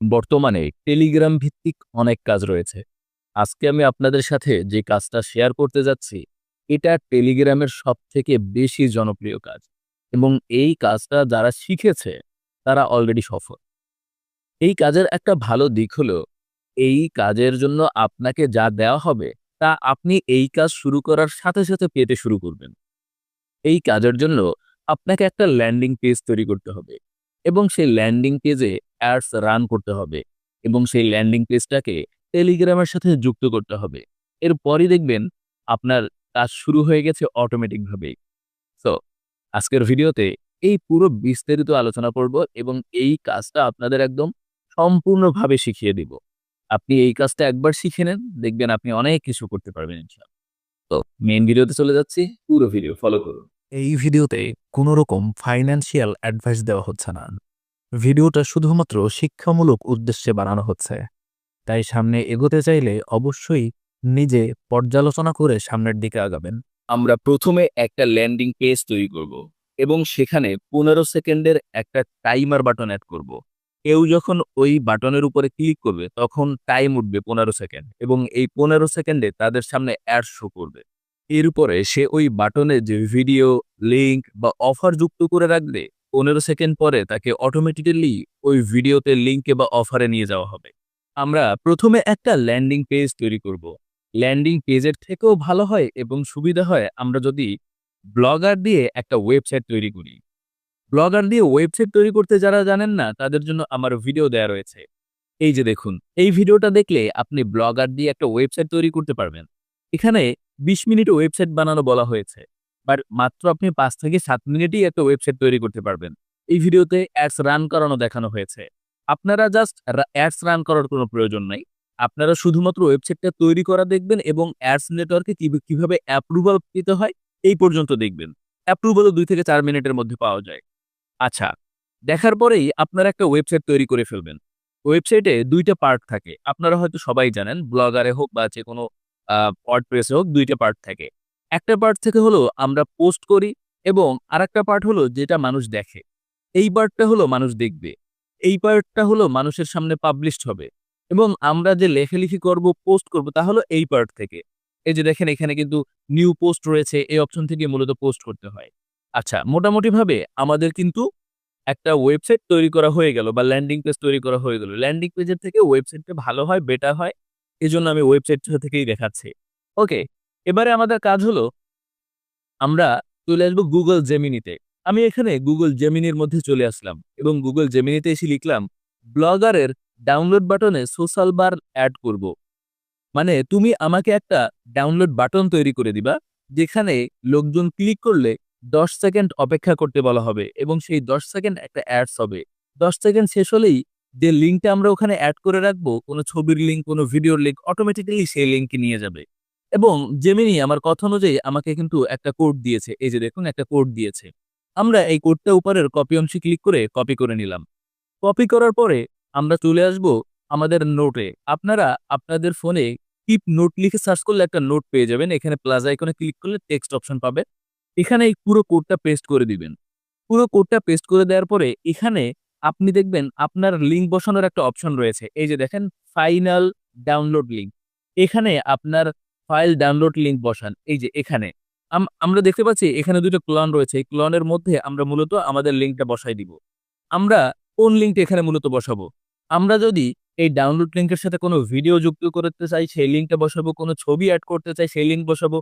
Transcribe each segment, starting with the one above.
বর্তমানে টেলিগ্রাম ভিত্তিক অনেক কাজ রয়েছে। আজকে আমি আপনাদের সাথে যে কাজটা শেয়ার করতে যাচ্ছি, এটা টেলিগ্রামের সবথেকে বেশি জনপ্রিয় কাজ এবং এই কাজটা যারা শিখেছে, তারা অলরেডি সফল। এই কাজের একটা ভালো দিক হলো, এই কাজের জন্য আপনাকে যা দেওয়া হবে, তা আপনি এই কাজ শুরু করার সাথে, সাথে পেতে শুরু করবেন। এই কাজের জন্য আপনাকে একটা ল্যান্ডিং পেজ তৈরি করতে হবে এবং সেই ল্যান্ডিং পেজে অ্যাডস রান করতে হবে এবং সেই ল্যান্ডিং পেজটাকে টেলিগ্রামের সাথে যুক্ত করতে হবে। এরপরই দেখবেন আপনার কাজ শুরু হয়ে গেছে অটোমেটিকভাবেই। সো আজকের ভিডিওতে এই পুরো বিস্তারিত আলোচনা করব এবং এই কাজটা আপনাদের একদম সম্পূর্ণভাবে শিখিয়ে দিব। আপনি এই কাজটা একবার শিখে নেন, দেখবেন আপনি অনেক কিছু করতে পারবেন ইনশাআল্লাহ। তো মেইন ভিডিওতে চলে যাচ্ছি, পুরো ভিডিও ফলো করুন। এই ভিডিওতে কোনো রকম ফাইন্যান্সিয়াল অ্যাডভাইস দেওয়া হচ্ছে না। ভিডিওটা শুধুমাত্র শিক্ষামূলক উদ্দেশ্যে বানানো হচ্ছে। তাই সামনে এগোতে চাইলে অবশ্যই নিজে পর্যালোচনা করে সামনের দিকে আগাবেন। আমরা প্রথমে একটা ল্যান্ডিং পেজ তৈরি করব এবং সেখানে 15 সেকেন্ডের একটা টাইমার বাটন অ্যাড করব। কেউ যখন ওই বাটনের উপরে ক্লিক করবে তখন টাইম উঠবে 15 সেকেন্ড এবং এই 15 সেকেন্ডে তাদের সামনে অ্যাড শো করবে। এর উপরে সে ওই বাটনে যে ভিডিও, লিঙ্ক বা অফার যুক্ত করে রাখবে, 15 সেকেন্ড পরে তাকে অটোমেটিক্যালি ওই ভিডিওতে লিঙ্কে বা অফারে নিয়ে যাওয়া হবে। আমরা প্রথমে একটা ল্যান্ডিং পেজ তৈরি করব। ল্যান্ডিং পেজের থেকেও ভালো হয় এবং সুবিধা হয় আমরা যদি ব্লগার দিয়ে একটা ওয়েবসাইট তৈরি করি। ব্লগার দিয়ে ওয়েবসাইট তৈরি করতে যারা জানেন না, তাদের জন্য আমার ভিডিও দেয়া রয়েছে। এই যে দেখুন, এই ভিডিওটা দেখলে আপনি ব্লগার দিয়ে একটা ওয়েবসাইট তৈরি করতে পারবেন। এখানে ২০ মিনিট ওয়েবসাইট বানানো বলা হয়েছে। বাট মাত্র আপনি ৫ থেকে ৭ মিনিটেই একটা ওয়েবসাইট তৈরি করতে পারবেন। এই ভিডিওতে অ্যাডস রান করানো দেখানো হয়েছে। আপনারা জাস্ট অ্যাডস রান করার কোনো প্রয়োজন নাই। আপনারা শুধুমাত্র ওয়েবসাইটটা তৈরি করা দেখবেন এবং অ্যাডস নেটওয়ার্কে কিভাবে অ্যাপ্রুভাল পেতে হয়, এই পর্যন্ত দেখবেন। অ্যাপ্রুভালও ২ থেকে ৪ মিনিটের মধ্যে পাওয়া যায়। আচ্ছা, দেখার পরেই আপনারা একটা ওয়েবসাইট তৈরি করে ফেলবেন। ওয়েবসাইটে ২ টা পার্ট থাকে। আপনারা হয়তো সবাই জানেন, ব্লগারে হোক বা যেকোনো ওয়ার্ডপ্রেসে হোক ২ টা পার্ট থাকে। একটা পার্ট থেকে হলো আমরা পোস্ট করি এবং আরেকটা পার্ট হলো যেটা মানুষ দেখে। এই পার্টটা হলো মানুষ দেখবে। এই পার্টটা হলো মানুষের সামনে পাবলিশড হবে এবং আমরা যে লেখালেখি করব, পোস্ট করব তা হলো এই পার্ট থেকে। এই যে দেখেন এখানে কিন্তু নিউ পোস্ট রয়েছে, এই অপশন থেকে মূলত পোস্ট করতে হয়। আচ্ছা, মোটামুটিভাবে আমাদের কিন্তু একটা ওয়েবসাইট তৈরি করা হয়ে গেল বা ল্যান্ডিং পেজ তৈরি করা হয়ে গেল। ল্যান্ডিং পেজের থেকে ওয়েবসাইটটা ভালো হয়, বেটার হয়। এজন্য আমি ওয়েবসাইটটা থেকেই দেখাচ্ছি। ওকে, এবারে আমাদের কাজ হলো আমরা চলে আসবো Google Gemini তে। আমি এখানে Google Gemini এর মধ্যে চলে আসলাম এবং Google Gemini তে এসে লিখলাম ব্লগারের ডাউনলোড বাটনে সোশ্যাল বার এড করব। মানে তুমি আমাকে একটা ডাউনলোড বাটন তৈরি করে দিবা, যেখানে লোকজন ক্লিক করলে ১০ সেকেন্ড অপেক্ষা করতে বলা হবে এবং সেই ১০ সেকেন্ড একটা অ্যাডস হবে। ১০ সেকেন্ড শেষ হলেই যে লিঙ্কটা আমরা ওখানে এড করে রাখবো, কোনো ছবির লিঙ্ক, কোনো ভিডিওর লিঙ্ক, অটোমেটিক্যালি সেই লিঙ্কে নিয়ে যাবে। এবং জেমিনি আমার কথা অনুযায়ী আমাকে কিন্তু একটা কোড দিয়েছে। এই যে দেখুন, একটা কোড দিয়েছে। আমরা এই কোডটা উপরের কপি অংশে ক্লিক করে কপি করে নিলাম। কপি করার পরে আমরা চলে আসব আমাদের নোটে। আপনারা আপনাদের ফোনে কিপ নোট লিখে সার্চ করলে একটা নোট পেয়ে যাবেন। এখানে প্লাস আইকনে ক্লিক করলে টেক্সট অপশন পাবেন। এখানে এই পুরো কোডটা পেস্ট করে দিবেন। পুরো কোডটা পেস্ট করে দেওয়ার পরে এখানে আপনি দেখবেন আপনার লিঙ্ক বসানোর একটা অপশন রয়েছে। এই যে দেখেন, ফাইনাল ডাউনলোড লিঙ্ক। এখানে আপনার ফাইল ডাউনলোড লিঙ্ক বসান। এই যে এখানে আমরা দেখতে পাচ্ছি এখানে ২ টা ক্লন রয়েছে। এই ক্লনের মধ্যে আমরা মূলত আমাদের লিঙ্কটা বসাই দিব। আমরা কোন লিঙ্কটা এখানে মূলত বসাবো? আমরা যদি এই ডাউনলোড লিঙ্কের সাথে কোনো ভিডিও যুক্ত করতে চাই, সেই লিঙ্কটা বসাবো। কোনো ছবি এড করতে চাই, সেই লিঙ্ক বসাবো।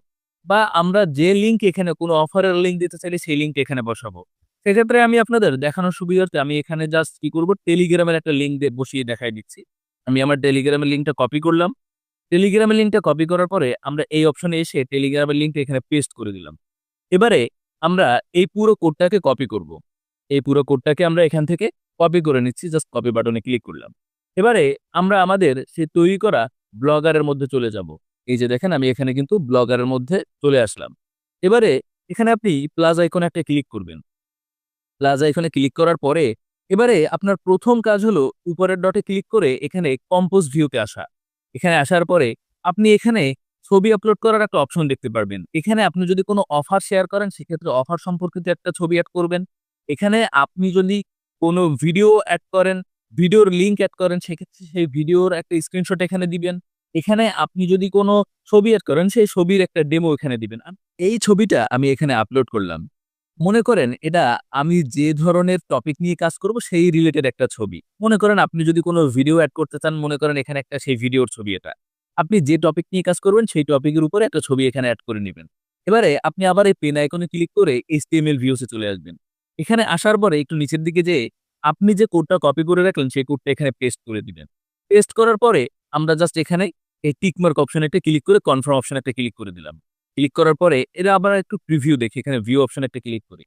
বা আমরা যে লিঙ্ক এখানে কোনো অফারের লিঙ্ক দিতে চাইলে সেই লিঙ্কটা এখানে বসাবো। সেক্ষেত্রে আমি আপনাদের দেখানোর সুবিধার্থে আমি এখানে জাস্ট কি করব, টেলিগ্রামের একটা লিঙ্ক বসিয়ে দেখায় দিচ্ছি। আমি আমার টেলিগ্রামের লিঙ্কটা কপি করলাম। টেলিগ্রামের লিঙ্কটা কপি করার পরে আমরা এই অপশনে এসে টেলিগ্রামের লিঙ্কটা এখানে পেস্ট করে দিলাম। এবারে আমরা এই পুরো কোডটাকে কপি করব। এই পুরো কোডটাকে আমরা এখান থেকে কপি করে নিচ্ছি। জাস্ট কপি বাটনে ক্লিক করলাম। এবারে আমরা আমাদের সেই তৈরি করা ব্লগারের মধ্যে চলে যাব। এই যে দেখেন, আমি এখানে কিন্তু ব্লগারের মধ্যে চলে আসলাম। এবারে এখানে আপনি প্লাস আইকনে একটা ক্লিক করবেন। প্লাস আইকনে ক্লিক করার পরে এবারে আপনার ১ম কাজ হলো উপরের ডটে ক্লিক করে এখানে কম্পোজ ভিউতে আসা। এখানে আসার পরে আপনি এখানে ছবি আপলোড করার একটা অপশন দেখতে পারবেন। এখানে আপনি যদি কোনো অফার শেয়ার করেন, সেক্ষেত্রে অফার সম্পর্কিত একটা ছবি এড করবেন। এখানে আপনি যদি কোনো ভিডিও এড করেন, ভিডিওর লিঙ্ক অ্যাড করেন সেক্ষেত্রে সেই ভিডিওর একটা স্ক্রিনশট এখানে দিবেন। এখানে আপনি যদি কোনো ছবি অ্যাড করেন সেই ছবির একটা ডেমো এখানে দিবেন। এই ছবিটা আমি এখানে আপলোড করলাম। মনে করেন এটা আমি যে ধরনের টপিক নিয়ে কাজ করব সেই রিলেটেড একটা ছবি। মনে করেন আপনি যদি কোনো ভিডিও এড করতে চান, মনে করেন এখানে একটা সেই ভিডিওর ছবি এটা। আপনি যে টপিক নিয়ে কাজ করবেন সেই টপিকের উপরে একটা ছবি এখানে এড করে নিবেন। এবারে আপনি আবার এই পেন আইকনে ক্লিক করে HTML ভিউস এ চলে আসবেন। এখানে আসার পরে একটু নিচের দিকে যেয়ে আপনি যে কোডটা কপি করে রাখলেন সেই কোডটা এখানে পেস্ট করে দিবেন। পেস্ট করার পরে আমরা জাস্ট এখানে এই টিক মার্ক অপশনে একটা ক্লিক করে কনফার্ম অপশনে একটা ক্লিক করে দিলাম। ক্লিক করার পরে এটা আবার একটু প্রিভিউ দেখি, এখানে ভিউ অপশনে একটা ক্লিক করি।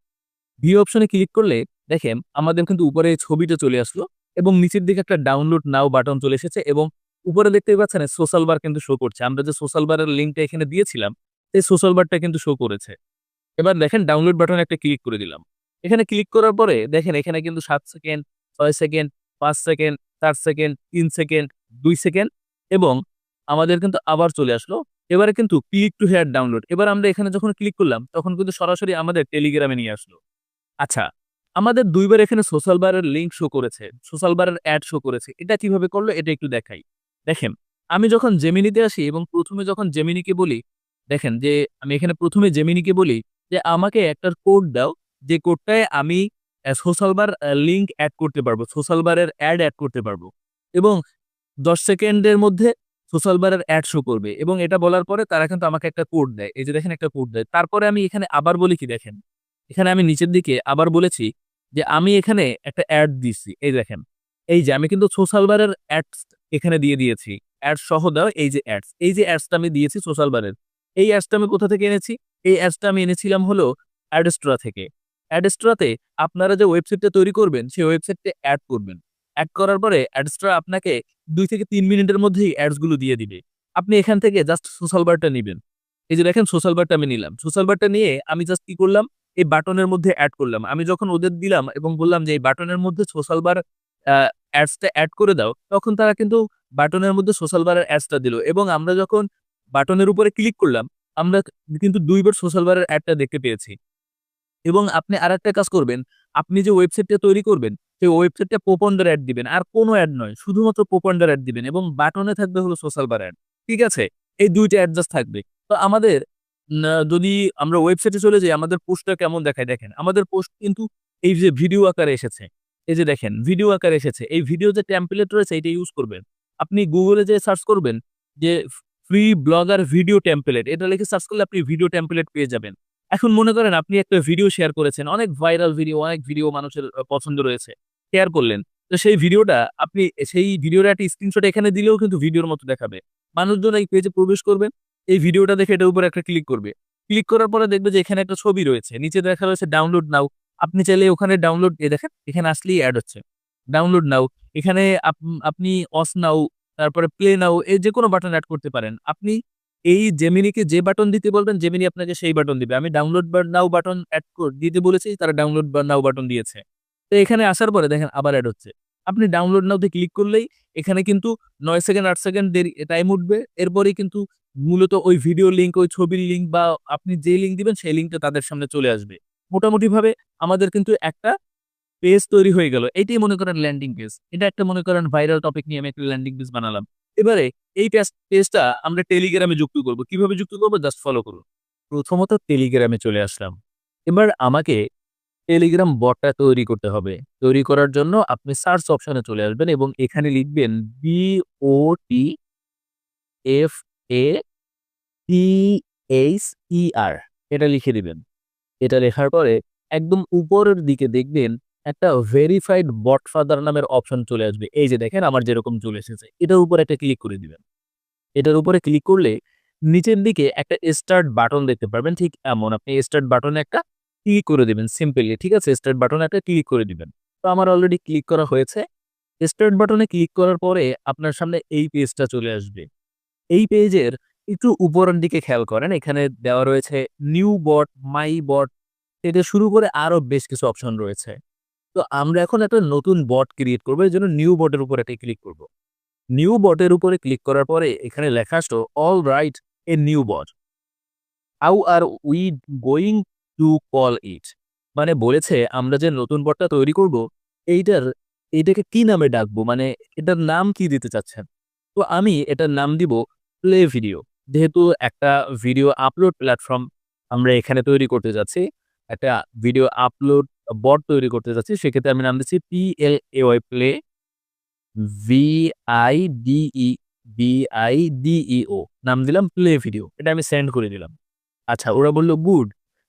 ভিউ অপশনে ক্লিক করলে দেখেন আমাদের কিন্তু উপরে ছবিটা চলে আসলো এবং নিচের দিকে একটা ডাউনলোড নাও বাটন চলে এসেছে এবং উপরে দেখতেই পাচ্ছেন সোশ্যাল বার কিন্তু শো করছে। আমরা যে সোশ্যাল বারের লিঙ্কটা এখানে দিয়েছিলাম সেই সোশ্যাল বারটা কিন্তু শো করেছে। এবার দেখেন ডাউনলোড বাটনে একটা ক্লিক করে দিলাম। এখানে ক্লিক করার পরে দেখেন এখানে কিন্তু ৭ second, ৬ second, ৫ second, ৪ second, ৩ second, ২ second এবং আমাদের কিন্তু আবার চলে আসলো। এবারে কিন্তু ক্লিক টু হেয়ার ডাউনলোড। এবার আমরা এখানে যখন ক্লিক করলাম তখন কিন্তু সরাসরি আমাদের টেলিগ্রামে নিয়ে আসলো। আচ্ছা, আমাদের ২ বার এখানে সোশ্যাল বারের লিঙ্ক শো করেছে, সোশ্যাল বারের অ্যাড শো করেছে। এটা কিভাবে করলো এটা একটু দেখাই। দেখেন, আমি যখন জেমিনিতে আসি এবং ১ম এ যখন জেমিনিকে বলি, দেখেন যে আমি এখানে ১ম এ জেমিনিকে বলি যে আমাকে একটা কোড দাও, যে কোডটায় আমি সোশ্যাল বার লিঙ্ক এড করতে পারবো, সোশ্যাল বারের অ্যাড এড করতে পারবো এবং ১০ সেকেন্ডের মধ্যে সোশ্যাল বারের অ্যাড শো করবে এবং এটা বলার পরে তারা কিন্তু আমাকে একটা কোড দেয়। এই যে দেখেন একটা কোড দেয়। তারপরে আমি এখানে আবার বলি কি দেখেন, এখানে আমি নিচের দিকে আবার বলেছি যে আমি এখানে একটা অ্যাড দিচ্ছি। এই দেখেন, এই যে আমি কিন্তু সোশ্যাল বারের অ্যাডস এখানে দিয়ে দিয়েছি। অ্যাড সহ দাও এই যে অ্যাডস। এই যে অ্যাডসটা আমি দিয়েছি সোশ্যাল বারের। এই অ্যাডসটা আমি কোথা থেকে এনেছি? এই অ্যাডসটা আমি এনেছিলাম হলো অ্যাডস্ট্রা থেকে। অ্যাডস্ট্রাতে আপনারা যে ওয়েবসাইটটা তৈরি করবেন সেই ওয়েবসাইটটা অ্যাড করবেন। অ্যাড করার পরে অ্যাডস্ট্রা আপনাকে ২ থেকে ৩ মিনিটের মধ্যেই অ্যাডস গুলো দিয়ে দিবে। আপনি এখান থেকে জাস্ট সোশ্যাল বারটা নিবেন। এই যে দেখেন সোশ্যাল বারটা আমি নিলাম। সোশ্যাল বারটা নিয়ে আমি জাস্ট কি করলাম? এই বাটনের মধ্যে এড করলাম। আমি যখন ওদের দিলাম এবং বললাম যে এই বাটনের মধ্যে সোশ্যাল বার আ অ্যাডস টা এড করে দাও, তখন তারা কিন্তু বাটনের মধ্যে সোশ্যাল বারের অ্যাডস টা দিল এবং আমরা যখন বাটনের উপরে ক্লিক করলাম, আমরা কিন্তু ২ বার সোশ্যাল বারের অ্যাড টা দেখতে পেয়েছি। এবং আপনি আরেকটা কাজ করবেন, আপনি যে ওয়েবসাইটটা তৈরি করবেন, সেই ওয়েবসাইটটা প্রোপানডার অ্যাড দিবেন। আর কোনো অ্যাড নয়, শুধুমাত্র প্রোপানডার অ্যাড দিবেন এবং বাটনে থাকবে হলো সোশ্যাল বার অ্যাড। ঠিক আছে? এই ২ টা অ্যাড জাস্ট থাকবে। তো আমাদের যদি আমরা ওয়েবসাইটে চলে যাই, আমাদের পোস্টটা কেমন দেখায় দেখেন। আমাদের পোস্ট কিন্তু এই যে ভিডিও আকারে এসেছে। এই যে দেখেন ভিডিও আকারে এসেছে। এই ভিডিও যে টেমপ্লেট রয়েছে এটা ইউজ করবেন। আপনি গুগলে যেয়ে সার্চ করবেন যে ফ্রি ব্লগার ভিডিও টেমপ্লেট। এটা লিখে সার্চ করলে আপনি ভিডিও টেমপ্লেট পেয়ে যাবেন। এখন মনে করেন আপনি একটা ভিডিও শেয়ার করেছেন। অনেক ভাইরাল ভিডিও, অনেক ভিডিও মানুষের পছন্দ রয়েছে। শেয়ার করলেন। তো সেই ভিডিওটা আপনি সেই ভিডিওর একটা স্ক্রিনশট এখানে দিলেও কিন্তু ভিডিওর মতো দেখাবে। মানুষজন এই পেজে প্রবেশ করবেন। এই ভিডিওটা দেখে এটার উপরে একটা ক্লিক করবে। ক্লিক করার পরে দেখবে যে এখানে একটা ছবি রয়েছে। নিচে দেখা রয়েছে ডাউনলোড নাও। আপনি চাইলে ওখানে ডাউনলোড দেখেন এখানে আসলেই এড হচ্ছে। ডাউনলোড নাও। এখানে আপনি ওয়াচ নাও, তারপরে প্লে নাও এই যেকোনো বাটন এড করতে পারেন। আপনি এই জেমিনিকে যে বাটন দিতে বলবেন, জেমিনি আপনাকে সেই বাটন দিবে। আমি ডাউনলোড নাও বাটন এড দিতে বলেছি, তারা ডাউনলোড নাও বাটন দিয়েছে। তো এখানে আসার পরে দেখেন আবার এড হচ্ছে। আপনি ডাউনলোড নাও তে ক্লিক করলেই এখানে কিন্তু ৯ সেকেন্ড ৮ সেকেন্ড দেরি টাইম উঠবে। এরপরেই কিন্তু মূলত ওই ভিডিও লিঙ্ক, ওই ছবির লিঙ্ক বা আপনি যেই লিঙ্ক দিবেন সেই লিঙ্কটা তাদের সামনে চলে আসবে। মোটামুটিভাবে আমাদের কিন্তু একটা পেজ তৈরি হয়ে গেল। এইটাই মনে করেন ল্যান্ডিং পেজ। এটা একটা মনে করেন ভাইরাল টপিক নিয়ে আমি একটা ল্যান্ডিং পেজ বানালাম। এবারে এই পেজটা আমরা টেলিগ্রামে যুক্ত করব। কিভাবে যুক্ত করব? জাস্ট ফলো করুন। প্রথমত টেলিগ্রামে চলে আসলাম। এবার আমাকে টেলিগ্রাম বটটা তৈরি করতে হবে। তৈরি করার জন্য আপনি সার্চ অপশনে চলে আসবেন এবং এখানে লিখবেন BOTFATHER এটা লিখে দিবেন। এটা লেখার পরে একদম উপরের দিকে দেখবেন একটা ভেরিফাইড বট ফাদার নামের অপশন চলে আসবে। এই যে দেখেন আমার যেরকম চলে এসেছে। এটার উপরে একটা ক্লিক করে দিবেন। এটার উপরে ক্লিক করলে নিচের দিকে একটা স্টার্ট বাটন দেখতে পারবেন। ঠিক এমন আপনি স্টার্ট বাটনে একটা ক্লিক করে দিবেন সিম্পলি। ঠিক আছে? স্টার্ট বাটনে একটা ক্লিক করে দিবেন। তো আমার অলরেডি ক্লিক করা হয়েছে। স্টার্ট বাটনে ক্লিক করার পরে আপনার সামনে এই পেজটা চলে আসবে। এই পেজের একটু উপরের দিকে খেয়াল করেন। এখানে দেওয়া রয়েছে নিউ বট, মাই বট থেকে শুরু করে আরো বেশ কিছু অপশন রয়েছে। তো আমরা এখন একটা নতুন বট ক্রিয়েট করব। এজন্য নিউ বটের উপরে একটা ক্লিক করব। নিউ বটের উপরে ক্লিক করার পরে এখানে লেখা আসলো all right a new bot. How are we going to call it? মানে বলেছে আমরা যে নতুন বটটা তৈরি করব এইটার এটাকে কি নামে ডাকবো, মানে এটার নাম কি দিতে চাচ্ছেন? তো আমি এটার নাম দিব প্লে ভিডিও। যেহেতু একটা ভিডিও আপলোড প্ল্যাটফর্ম আমরা এখানে তৈরি করতে যাচ্ছি, একটা ভিডিও আপলোড বট তৈরি করতে যাচ্ছি, সেক্ষেত্রে আমি নাম দিচ্ছি PLAY প্লে VIDE BIDEO নাম দিলাম প্লে ভিডিও। এটা আমি সেন্ড করে দিলাম। আচ্ছা, ওরা বলল good.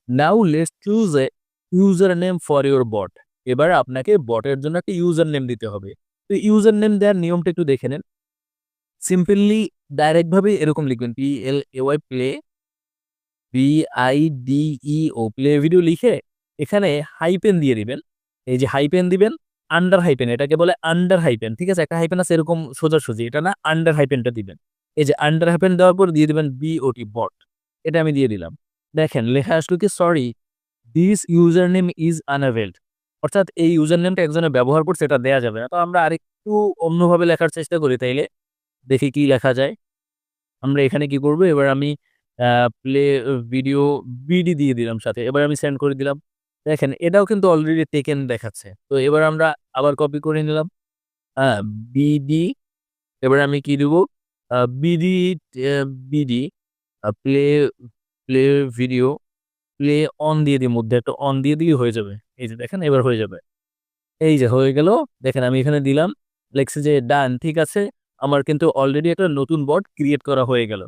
Now let's choose a user name for your bot. এবার আপনাকে বটের জন্য একটা ইউজার নেম দিতে হবে। তো ইউজার নেম দেওয়ার নিয়মটা একটু দেখে নেন। সিম্পলি ডাইরেক্ট ভাবে এরকম লিখবেন PLAY play VIDEO play video লিখে এখানে হাইপেন দিয়ে দিবেন। এই যে হাইপেন দিবেন, আন্ডার হাইপেন, এটাকে বলে আন্ডার হাইপেন। ঠিক আছে? একটা হাইপেন আছে এরকম সোজাসুজি, এটা না, আন্ডার হাইপেনটা দিবেন। এই যে আন্ডার হাইপেন দেওয়ার পর দিয়ে দিবেন BOT বট। এটা আমি দিয়ে দিলাম। দেখেন লেখা আসলো কি, sorry this user name is unavailed. অর্থাৎ এই ইউজার নেমটা একজনে ব্যবহার করছে, এটা দেয়া যাবে না। তো আমরা আরেকটু অন্যভাবে লেখার চেষ্টা করি, তাইলে দেখি কি লেখা যায়। আমরা এখানে কি করব, এবার আমি প্লে ভিডিও বিডি দিয়ে দিলাম সাথে। এবার আমি সেন্ড করে দিলাম। দেখেন এটাও কিন্তু অলরেডি টেকেন দেখাচ্ছে। তো এবার আমরা আবার কপি করে নিলাম। হ্যাঁ, বিডি। এবার আমি কি দিব, BD, BD play play video play on দিয়ে দিই, মধ্যে একটা অন দিয়ে দিই, হয়ে যাবে। এই যে দেখেন এবার হয়ে যাবে। এই যে হয়ে গেল। দেখেন আমি এখানে দিলাম, লেখছে যে ডান, ঠিক আছে। আমার কিন্তু অলরেডি একটা নতুন বট ক্রিয়েট করা হয়ে গেল।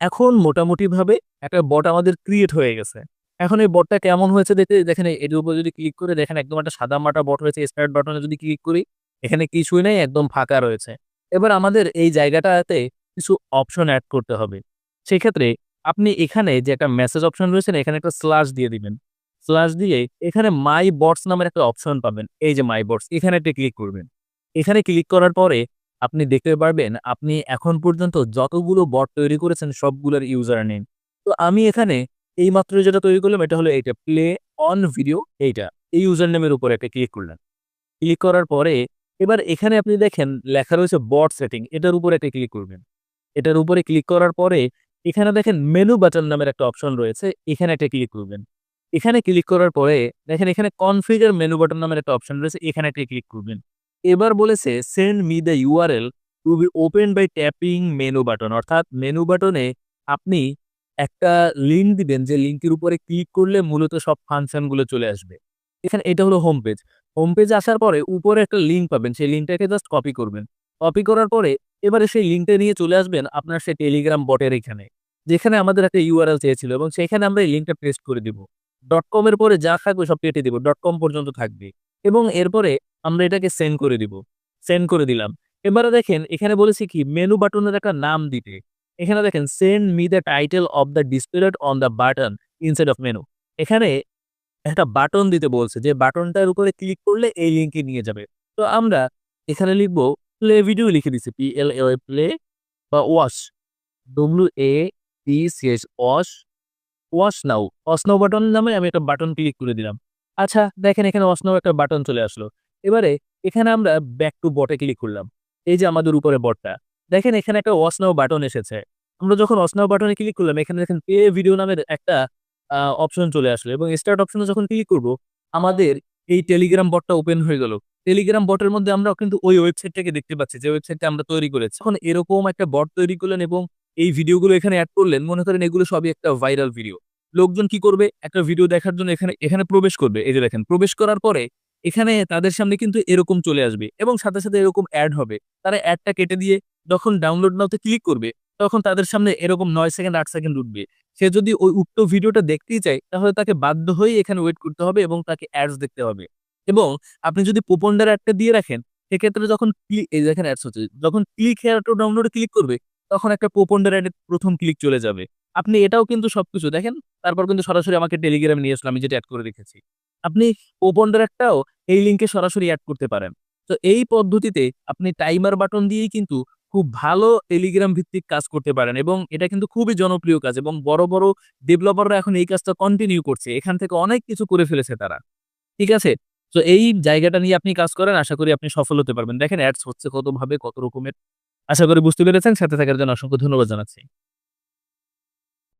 এখন মোটামুটিভাবে একটা বট আমাদের ক্রিয়েট হয়ে গেছে। এখন এই বটটা কেমন হয়েছে দেখতে, দেখেন এটার উপর যদি ক্লিক করে দেখেন একদম একটা সাদা মাটা বট হয়েছে। স্টার্ট বাটনে যদি ক্লিক করি, এখানে কিছুই নেই, একদম ফাঁকা রয়েছে। এবার আমাদের এই জায়গাটাতে কিছু অপশন অ্যাড করতে হবে। সেক্ষেত্রে আপনি এখানে যে একটা মেসেজ অপশন রয়েছে না, এখানে একটা স্ল্যাশ দিয়ে দিবেন। স্ল্যাশ দিয়ে এখানে মাই বটস নামের একটা অপশন পাবেন। এই যে মাই বটস, এখানে একটা ক্লিক করবেন। এখানে ক্লিক করার পরে আপনি দেখতে পারবেন আপনি এখন পর্যন্ত যতগুলো বট তৈরি করেছেন সবগুলোর ইউজার নেম। তো আমি এখানে এইমাত্র যেটা তৈরি করলাম এটা হলো এইটা, প্লে অন ভিডিও। এইটা এই ইউজার নেমের উপরে একটা ক্লিক করলেন। ক্লিক করার পরে এবার এখানে আপনি দেখেন লেখা রয়েছে বট সেটিং, এটার উপরে একটা ক্লিক করবেন। এটার উপরে ক্লিক করার পরে এখানে দেখেন মেনু বাটন নামের একটা অপশন রয়েছে, এখানে একটা ক্লিক করবেন। এখানে ক্লিক করার পরে দেখেন এখানে কনফিগার মেনু বাটন নামের একটা অপশন রয়েছে, এখানে একটা ক্লিক করবেন। এবার বলেছে send me the URL to be open by tapping menu button. অর্থাৎ মেনু বাটনে আপনি একটা লিঙ্ক দিবেন, যে লিঙ্কের উপরে ক্লিক করলে মূলত সব ফাংশনগুলো চলে আসবে। এখানে এটা হলো হোম পেজ। হোম পেজে আসার পরে উপরে একটা লিঙ্ক পাবেন, সেই লিঙ্কটাকে জাস্ট কপি করবেন। কপি করার পরে এবারে সেই লিঙ্কটা নিয়ে চলে আসবেন আপনার সেই টেলিগ্রাম বটের এখানে, যেখানে আমাদের একটা ইউআরএল চেয়েছিল, এবং সেখানে আমরা এই লিঙ্কটা পেস্ট করে দিব। .com এর পরে যা থাকবে সব কেটে দিব, .com পর্যন্ত থাকবে। এবং এরপরে আমরা এটাকে সেন্ড করে দিব। সেন্ড করে দিলাম। এবারে দেখেন এখানে বলেছি কি মেনু বাটনের একটা নাম দিতে। এখানে দেখেন send me the title of the displayed on the button inside of menu. এখানে একটা বাটন দিতে বলছে, যে বাটনটার উপরে ক্লিক করলে এই লিঙ্কে নিয়ে যাবে। তো আমরা এখানে লিখবো প্লে ভিডিও, লিখে দিচ্ছি PLAY প্লে, বা ওয়াশ, WATCH ওয়াশ, ওয়াশ নাও, ওয়াশ নাও বাটন নামে আমি একটা বাটন ক্লিক করে দিলাম। আচ্ছা দেখেন এখানে ওয়াশ নাও একটা বাটন চলে আসলো। এবারে এখানে আমরা ব্যাক টু বটে ক্লিক করলাম। এই যে আমাদের উপরে বটটা, দেখেন এখানে একটা ওয়াশ নাও বাটন এসেছে। আমরা যখন ওয়াশ নাও বাটনে ক্লিক করলাম, এখানে দেখেন প্লে ভিডিও নামের একটা অপশন চলে আসলো, এবং স্টার্ট অপশনে যখন ক্লিক করব আমাদের এই টেলিগ্রাম বটটা ওপেন হয়ে গেল। টেলিগ্রাম বটের মধ্যে আমরা কিন্তু ওই ওয়েবসাইটটাকে দেখতে পাচ্ছি, যে ওয়েবসাইটটা আমরা তৈরি করেছি। এখন এরকম একটা বট তৈরি করলেন এবং এই ভিডিওগুলো এখানে অ্যাড করলেন, মনে করেন এগুলো সবই একটা ভাইরাল ভিডিও। লোকজন কি করবে, একটা ভিডিও দেখার জন্য এখানে এখানে প্রবেশ করবে। এই যে দেখেন প্রবেশ করার পরে এখানে তাদের সামনে কিন্তু এরকম চলে আসবে, এবং সাথে সাথে এরকম অ্যাড হবে। তারা অ্যাডটা কেটে দিয়ে যখন ডাউনলোড নাওতে ক্লিক করবে, তখন তাদের সামনে এরকম 9 সেকেন্ড 8 সেকেন্ড উঠবে। সে যদি ওই উক্ত ভিডিওটা দেখতেই চায়, তাহলে তাকে বাধ্য হয়ে এখানে ওয়েট করতে হবে এবং তাকে অ্যাডস দেখতে হবে। এবং আপনি যদি পোপন্ডার অ্যাডটা দিয়ে রাখেন, সেক্ষেত্রে যখন এই দেখেন অ্যাডস হচ্ছে, যখন ক্লিক হেয়ার টু ডাউনলোডে ক্লিক করবে, তখন একটা পোপন্ডার অ্যাডের প্রথম ক্লিক চলে যাবে। আপনি এটাও কিন্তু সবকিছু দেখেন, তারপর কিন্তু সরাসরি আমাকে টেলিগ্রামে নিয়ে আসলো, আমি যেটা অ্যাড করে রেখেছি। আপনি পোপন্ডার একটাও এই লিঙ্কে সরাসরি অ্যাড করতে পারেন। তো এই পদ্ধতিতে আপনি টাইমার বাটন দিয়েই কিন্তু খুব ভালো টেলিগ্রাম ভিত্তিক কাজ করতে পারেন, এবং এটা কিন্তু খুবই জনপ্রিয় কাজ, এবং বড় বড় ডেভেলপাররা এখন এই কাজটা কন্টিনিউ করছে। এখান থেকে অনেক কিছু করে ফেলেছে তারা। ঠিক আছে? তো এই জায়গাটা নিয়ে আপনি কাজ করেন, আশা করি আপনি সফল হতে পারবেন। দেখেন অ্যাডস হচ্ছে কতভাবে, কত রকমের। আশা করি বুঝতে পেরেছেন। সাথে থাকার জন্য অসংখ্য ধন্যবাদ জানাচ্ছি।